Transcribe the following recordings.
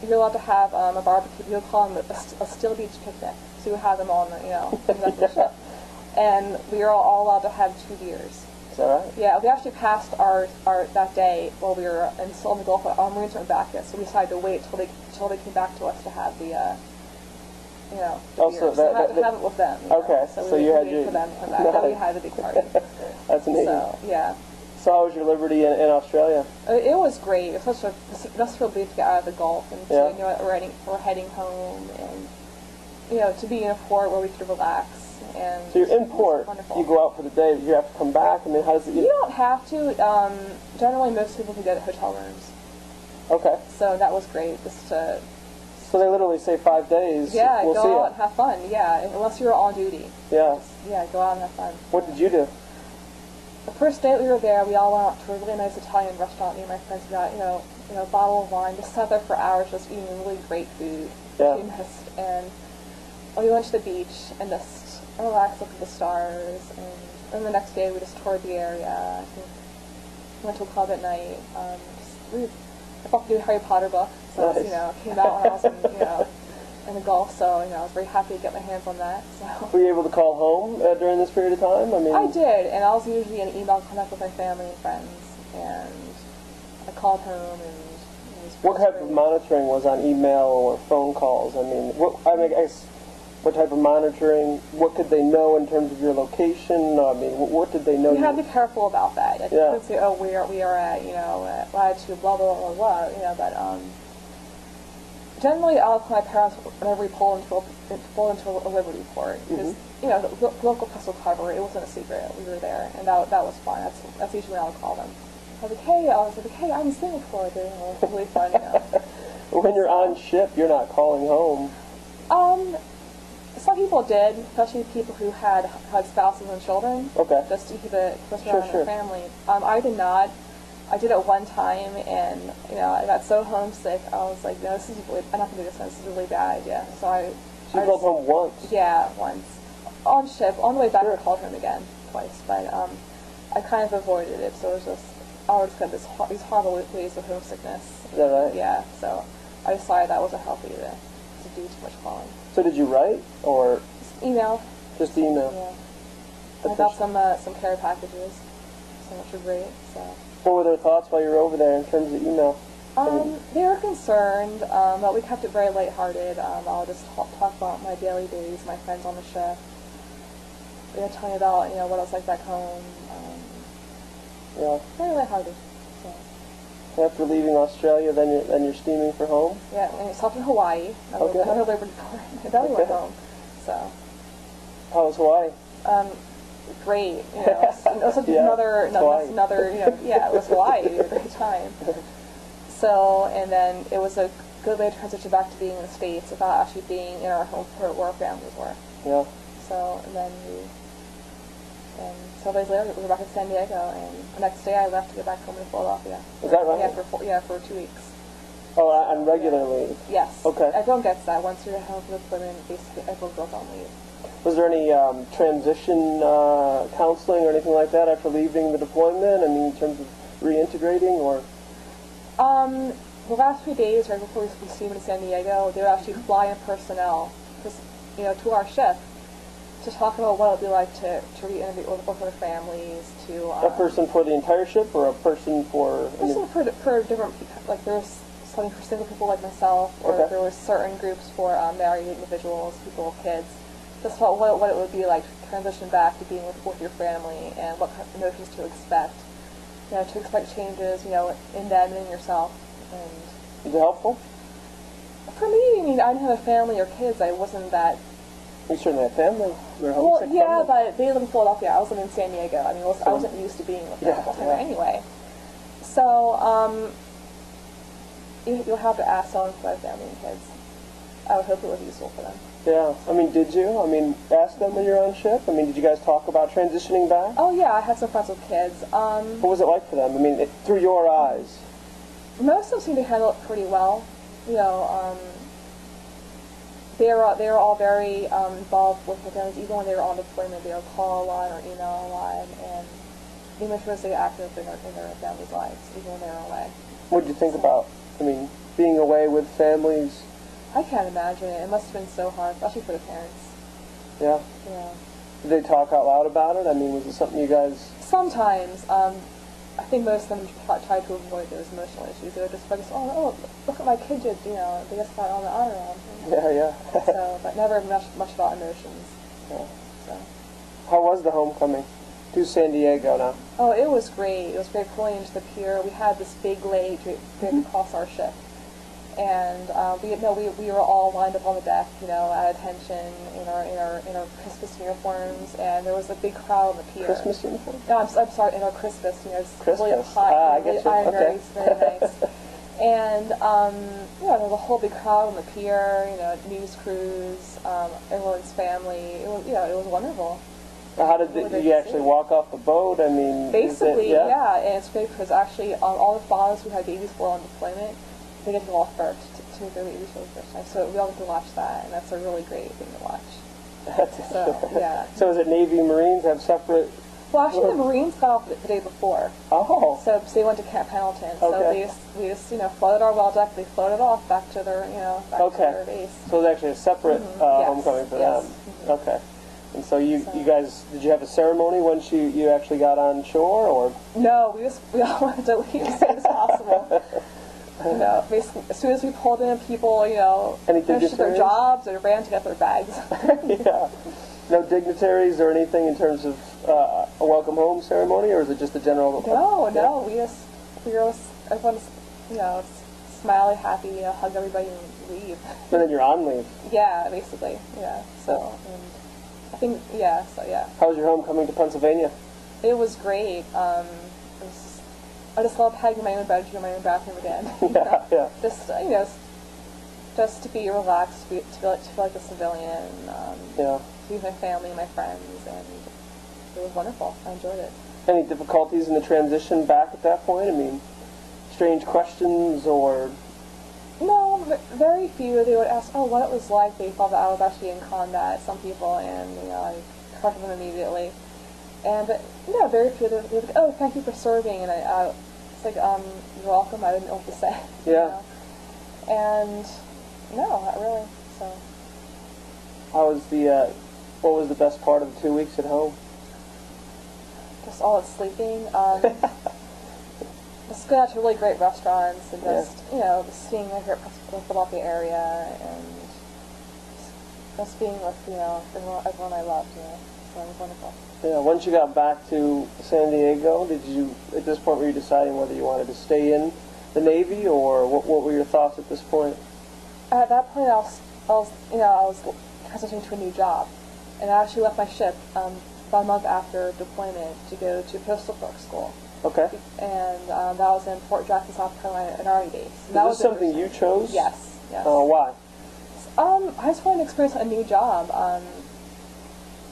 you're allowed to have a barbecue. You'll call them a still beach picnic. So you have them on the, the ship. And we were all allowed to have 2 beers. Is that right? Yeah, we actually passed our that day while we were still in the Gulf. Our Marines weren't back yet, so we decided to wait till they came back to us to have the the beers. So have it with them. Okay, so you had for them to come back. Then we had a big party. That's neat. So yeah. So how was your liberty in Australia? It was great. It was such a restful relief to get out of the Gulf and to, we're heading home and to be in a port where we could relax. And so you're in port, you go out for the day, you have to come back, I mean, how does it... You don't have to. Generally, most people can get hotel rooms. Okay. So that was great, just to... So they literally say 5 days, yeah, we'll go out and have fun, yeah, unless you're on duty. Yeah. Go out and have fun. What did you do? The first day that we were there, we all went out to a really nice Italian restaurant. Me and my friends got, a bottle of wine, just sat there for hours just eating really great food. Yeah. We missed, and we went to the beach and just relaxed, looked at the stars, and then the next day we just toured the area. Went to a club at night. I bought the new Harry Potter book, so nice. it came out when I was in the Gulf, so I was very happy to get my hands on that. So. Were you able to call home during this period of time? I did, and I was usually in email contact with my family and friends, and I called home and. What type of monitoring was on email or phone calls? I guess. What type of monitoring? What could they know in terms of your location? What did they know? You have to be careful about that. You couldn't say, oh, we are at, at latitude, blah, blah, blah, blah, but, generally I'll call my parents whenever we pull into a Liberty port, because, the local press will cover it. It wasn't a secret. We were there, and that was fun. That's usually when I would call them. I was like, hey, I'm in Singapore. It was really fun, When you're on ship, you're not calling home. Some people did, especially people who had spouses and children. Okay. Just to keep it close around their family. I did not. I did it one time, and I got so homesick. I was like, no, I'm not gonna do this. This is a really bad idea. So you called home once? Yeah, once. On ship. On the way back, I called home again twice, but I kind of avoided it. So it was just I always got these horrible waves of homesickness. Is that right? Yeah. So I decided that wasn't healthy to do too much calling. So did you write or just email? Just email. Yeah. I got some care packages, which were great. So. What were their thoughts while you were over there in terms of email? They were concerned, but we kept it very lighthearted. I'll just talk about my daily days, my friends on the ship. They would tell me about what it was like back home. Very lighthearted. So after leaving Australia, then you're steaming for home? Yeah, and it's off in Hawaii. Another Liberty port. And then we went home. So. How was Hawaii? Great. It was another. It was Hawaii. It was a great time. So, and then it was a good way to transition back to being in the States without actually being in our home port where our families were. Yeah. So, and then several days later, we were back in San Diego, and the next day I left to go back home to Philadelphia. Is that right? Yeah, for 2 weeks. Oh, on regular leave? Yes. Okay. Everyone gets that. Once you're home for deployment, basically everyone goes on leave. Was there any transition counseling or anything like that after leaving the deployment? In terms of reintegrating, or? The last few days, right before we steamed in San Diego, they would actually fly in personnel, to our ship, to talk about what it would be like to reintegrate with their families. A person for the entire ship, or a person for? For different people. Like there's something for single people like myself, or there were certain groups for married individuals, people with kids. Just about what it would be like to transition back to being with your family, and what kind of notions to expect. To expect changes, in them and in yourself. And is it helpful? For me, I didn't have a family or kids. I wasn't that. You certainly have family. Well, yeah, but they live in Philadelphia. I was living in San Diego. I wasn't used to being with them anyway. So, you'll have to ask someone for my family and kids. I would hope it was useful for them. Yeah. Did you? Ask them when you're on ship? Did you guys talk about transitioning back? Oh, yeah. I have some friends with kids. What was it like for them? Through your eyes? Most of them seem to handle it pretty well. They were all very involved with their families. Even when they were on deployment, they would call a lot or email a lot, and they made sure to stay active in their families' lives, even when they were away. What did you think about, being away with families? I can't imagine it. It must have been so hard, especially for the parents. Yeah. Yeah. Did they talk out loud about it? I mean, was it something you guys... Sometimes. I think most of them try to avoid those emotional issues. They would just focus, oh, look at my kid did, you know, they just got on the honor roll. Yeah. So, but never much about emotions. Yeah. So. How was the homecoming to San Diego now? Oh, it was great. It was great pulling into the pier. We had this big lake across our ship. And we were all lined up on the deck, you know, at attention in our Christmas uniforms, and there was a big crowd on the pier. Christmas uniform? No, I'm sorry, in our Christmas, you know, it's Christmas. really hot, I really get you. iron, Okay. very nice. And you know, there was a whole big crowd on the pier, you know, news crews, everyone's family. It was, you know, it was wonderful. How did you actually walk off the boat? I mean, basically, yeah, and it's great because actually all the fathers who had babies who were on deployment, they get to go off first to meet their babies for the first time. So we all get to watch that, and that's a really great thing to watch. So, yeah. So is it Navy Marines have separate? Well, actually, the Marines got off the day before. Oh. So they went to Camp Pendleton. So Okay. we just you know, floated our well deck. They floated off back to their, you know, back to their base. So it was actually a separate Yes. homecoming for them. Okay. And so you guys, did you have a ceremony once you actually got on shore, or? No, we all wanted to leave as soon as possible. You know, basically, as soon as we pulled in, people, you know, finished their jobs or ran to get their bags. Yeah. No dignitaries or anything in terms of a welcome home ceremony, or is it just a general? No. We were everyone's, you know, smiley, happy, you know, hug everybody and leave. And then you're on leave. Yeah, basically. Yeah. So, and I think, yeah. So yeah. How was your homecoming to Pennsylvania? It was great. I just love having my own bedroom, my own bathroom again. Yeah. Just, you know, just to be relaxed, to feel like a civilian. To be with my family, my friends, and it was wonderful. I enjoyed it. Any difficulties in the transition back at that point? I mean, strange questions or? No, very few. They would ask, what it was like. They thought that I was actually in combat, some people, and, you know, I corrected them immediately. And, yeah, very few. They were like, thank you for serving. And it's like, you're welcome. I didn't know what to say. Yeah. You know? And, no, not really. So. How was what was the best part of the 2 weeks at home? Just all the sleeping. Just going out to really great restaurants and just, you know, seeing my favorite Philadelphia area and just being with, you know, everyone I loved, you know. So it was wonderful. Yeah, once you got back to San Diego, did you, at this point, were you deciding whether you wanted to stay in the Navy, or what were your thoughts at this point? At that point, I was transitioning to a new job, and I actually left my ship about a month after deployment to go to postal clerk school. Okay. And that was in Fort Jackson, South Carolina, an Army base. Is this something you chose? Yes. Why? I just wanted to experience a new job.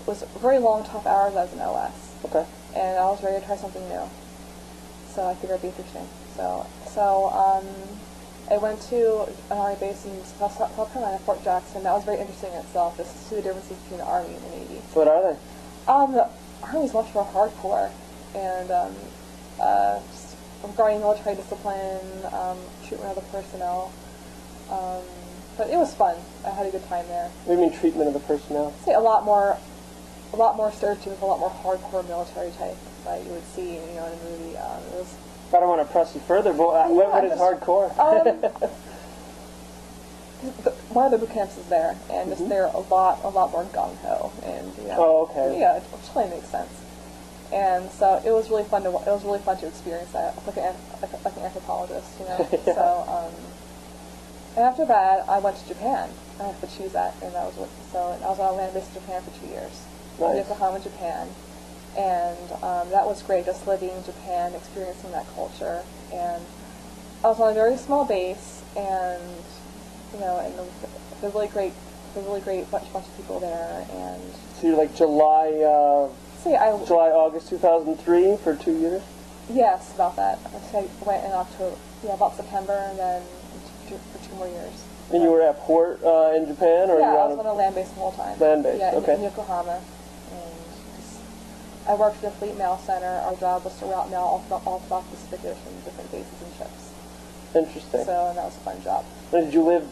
It was very long, tough hours as an OS. Okay. And I was ready to try something new. So I figured it'd be interesting. So I went to an Army base in South Carolina, Fort Jackson. That was very interesting in itself, just to see the differences between the Army and the Navy. What are they? The Army's much more hardcore, and regarding military discipline, treatment of the personnel. But it was fun. I had a good time there. What do you mean treatment of the personnel? I'd say a lot more stereotypical, a lot more hardcore military type that you would see, you know, in a movie. It was. I don't want to press you further, but what is hardcore? One of the boot camps is there, and just they're a lot more gung ho, and you know, oh, okay. Yeah, which totally makes sense. And so it was really fun to experience that, like an anthropologist, you know. Yeah. So and after that, I went to Japan. I had to choose that, and I was on a land base in Japan for 2 years. Nice. In Yokohama, Japan, and that was great. Just living in Japan, experiencing that culture, and I was on a very small base, and you know, and the really great bunch of people there, and. So you're like July, August 2003 for 2 years? Yes, about that. I went in October, about September, and then for 2 more years. And you were at port in Japan, or yeah, you were I was on a land base the whole time. Land base, yeah, okay. in Yokohama, and I worked at the Fleet Mail Center. Our job was to route mail all throughout the Pacific Ocean, different bases and ships. Interesting. So, and that was a fun job. And did you live